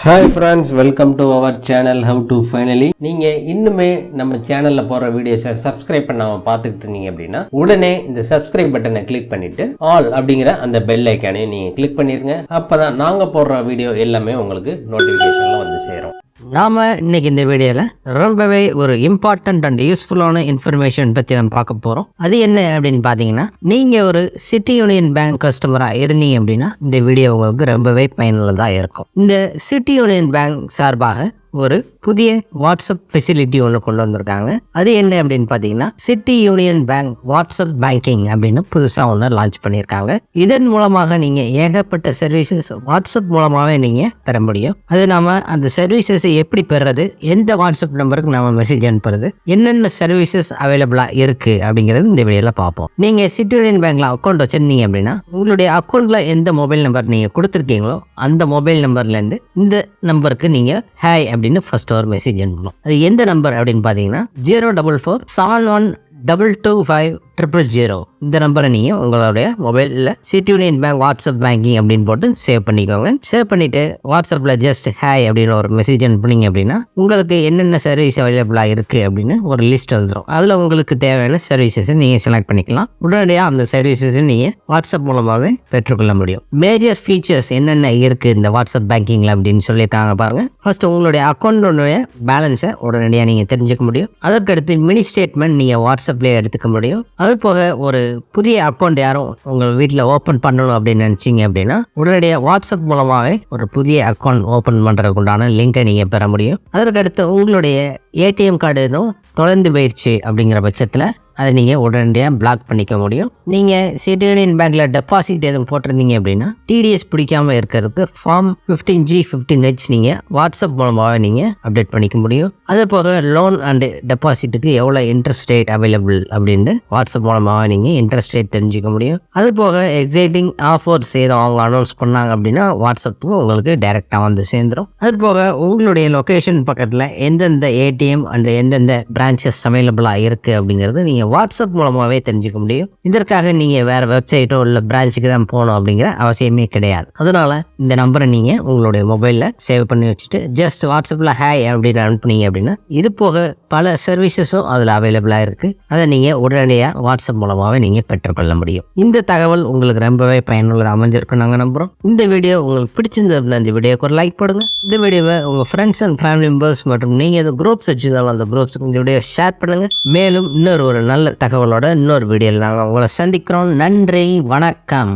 Hi friends, welcome to our channel how to finally. நீங்கள் இன்னுமே நம்ம சேனலில் போகிற வீடியோஸை சப்ஸ்கிரைப் பண்ணாமல் பார்த்துக்கிட்டு இருந்தீங்க அப்படின்னா உடனே இந்த சப்ஸ்கிரைப் பட்டனை கிளிக் பண்ணிவிட்டு ஆல் அப்படிங்கிற அந்த பெல் ஐக்கானையும் நீங்கள் கிளிக் பண்ணிடுங்க. அப்போ தான் நாங்கள் போடுற வீடியோ எல்லாமே உங்களுக்கு நோட்டிஃபிகேஷனில் வந்து சேரும். நாம் இன்றைக்கி இந்த வீடியோவில் ரொம்பவே ஒரு இம்பார்ட்டண்ட் அண்ட் யூஸ்ஃபுல்லான இன்ஃபர்மேஷன் பற்றி நம்ம பார்க்க போகிறோம். அது என்ன அப்படின்னு பார்த்தீங்கன்னா, நீங்கள் ஒரு சிட்டி யூனியன் பேங்க் கஸ்டமராக இருந்தீங்க அப்படின்னா இந்த வீடியோ உங்களுக்கு ரொம்பவே பயனுள்ளதாக இருக்கும். இந்த சிட்டி யூனியன் பேங்க் சார்பாக ஒரு புதிய வாட்ஸ்அப் ஃபெசிலிட்டி ஒன்று கொண்டு வந்திருக்காங்க. அது என்ன அப்படின்னு பார்த்தீங்கன்னா, city union bank WhatsApp banking அப்படின்னு புதுசாக ஒன்று லான்ச் பண்ணியிருக்காங்க. இதன் மூலமாக நீங்கள் ஏகப்பட்ட சர்வீசஸ் வாட்ஸ்அப் மூலமாகவே நீங்கள் பெற முடியும். அது நாம அந்த சர்வீசஸை எப்படி பெறுறது, எந்த வாட்ஸ்அப் நம்பருக்கு நம்ம மெசேஜ் அனுப்புறது, என்னென்ன சர்வீசஸ் அவைலபிளாக இருக்குது அப்படிங்கிறது இந்த வீடியோவில் பார்ப்போம். நீங்கள் சிட்டி யூனியன் பேங்க்கில் அக்கௌண்ட் வச்சுருந்தீங்க அப்படின்னா உங்களுடைய அக்கௌண்ட்டில் எந்த மொபைல் நம்பர் நீங்கள் கொடுத்துருக்கீங்களோ அந்த மொபைல் நம்பர்லேருந்து இந்த நம்பருக்கு நீங்கள் ஹாய் அப்படின்னு ஃபர்ஸ்ட் ஒரு மெசேஜ் அனுப்பணும். அது எந்த நம்பர் அப்படின்னு பார்த்தீங்கன்னா 04471225000 இந்த நம்பரை நீங்கள் உங்களுடைய மொபைலில் city union bank WhatsApp banking அப்படின்னு போட்டு சேவ் பண்ணிக்கோங்க. சேவ் பண்ணிவிட்டு வாட்ஸ்அப்பில் ஜஸ்ட் ஹாய் அப்படின்னு ஒரு மெசேஜ் அனுப்புனீங்க அப்படின்னா உங்களுக்கு என்னென்ன சர்வீஸ் அவைலபிளாக இருக்குது அப்படின்னு ஒரு லிஸ்ட் வந்துடும். அதில் உங்களுக்கு தேவையான சர்வீசஸை நீங்கள் செலக்ட் பண்ணிக்கலாம். உடனடியாக அந்த சர்வீசஸை நீங்கள் வாட்ஸ்அப் மூலமாகவே பெற்றுக்கொள்ள முடியும். மேஜர் ஃபீச்சர்ஸ் என்னென்ன இருக்குது இந்த வாட்ஸ்அப் பேங்கிங்கில் அப்படின்னு சொல்லியிருக்காங்க பாருங்கள். ஃபர்ஸ்ட் உங்களுடைய அக்கௌண்ட்டுடைய பேலன்ஸை உடனடியாக நீங்கள் தெரிஞ்சுக்க முடியும். அதற்கடுத்து மினி ஸ்டேட்மெண்ட் நீங்கள் வாட்ஸ்அப்லேயே எடுத்துக்க முடியும். அது போக ஒரு புதிய அக்கௌண்ட் யாரும் உங்கள் வீட்டில் ஓப்பன் பண்ணணும் அப்படின்னு நினச்சிங்க அப்படின்னா உடனடியாக வாட்ஸ்அப் மூலமாகவே ஒரு புதிய அக்கௌண்ட் ஓப்பன் பண்ணுறதுக்கு உண்டான லிங்கை நீங்கள் பெற முடியும். அதற்கடுத்து உங்களுடைய ஏடிஎம் கார்டு எதுவும் தொடர்ந்து போயிடுச்சு அப்படிங்கிற பட்சத்தில் அதை நீங்கள் உடனடியாக பிளாக் பண்ணிக்க முடியும். நீங்கள் சிட்டி யூனியன் பேங்க்கில் டெபாசிட் எதுவும் போட்டிருந்தீங்க அப்படின்னா டிடிஎஸ் பிடிக்காமல் இருக்கிறதுக்கு ஃபார்ம் 15G 15H நீங்கள் வாட்ஸ்அப் மூலமாக நீங்கள் அப்டேட் பண்ணிக்க முடியும். அதே போக லோன் அண்டு டெபாசிட்டுக்கு எவ்வளோ இன்ட்ரெஸ்ட் ரேட் அவைலபிள் அப்படின்னு வாட்ஸ்அப் மூலமாக நீங்கள் இன்ட்ரெஸ்ட் ரேட் தெரிஞ்சுக்க முடியும். அது போக எக்ஸைட்டிங் ஆஃபர்ஸ் ஏதோ அவங்க அனௌன்ஸ் பண்ணாங்க அப்படின்னா வாட்ஸ்அப்புக்கு உங்களுக்கு டைரெக்டாக வந்து சேர்ந்துடும். அது போக உங்களுடைய லொக்கேஷன் பக்கத்தில் எந்தெந்த ஏடிஎம் அண்ட் எந்தெந்த பிரான்ச்சஸ் அவைலபிளாக இருக்குது அப்படிங்கிறது நீங்கள் வாட்ஸ்அப் மூலமாகவே தெரிஞ்சுக்க முடியும். இதற்காக நீங்கள் வேறு வெப்சைட்டோ இல்லை பிரான்ச்சுக்கு தான் போகணும் அப்படிங்கிற அவசியமே கிடையாது. அதனால் இந்த நம்பரை நீங்கள் உங்களுடைய மொபைலில் சேவ் பண்ணி வச்சுட்டு ஜஸ்ட் வாட்ஸ்அப்பில் ஹாய் அப்படின்னு அனுப்புனீங்க அப்படின்னா இது போக பல சர்வீசஸும் அதில் அவைலபிளாக இருக்குது. அதை நீங்கள் உடனடியாக வாட்ஸ்அப் மூலமாகவே நீங்கள் பெற்றுக்கொள்ள முடியும். இந்த தகவல் உங்களுக்கு ரொம்பவே பயனுள்ளதாக அமைஞ்சிருக்கு நாங்கள் நம்புகிறோம். இந்த வீடியோ உங்களுக்கு பிடிச்சிருந்ததுன்னா இந்த வீடியோக்கு ஒரு லைக் போடுங்க. இந்த வீடியோவை உங்கள் ஃப்ரெண்ட்ஸ் அண்ட் ஃபேமிலி மெம்பர்ஸ் மற்றும் நீங்கள் எது குரூப்ஸ் வச்சுருந்தாலும் அந்த குரூப்ஸுக்கு இந்த வீடியோ ஷேர் பண்ணுங்கள். மேலும் இன்னொரு நல்ல தகவலோட இன்னொரு வீடியோவில் நாங்கள் உங்களை சந்திக்கிறோம். நன்றி, வணக்கம்.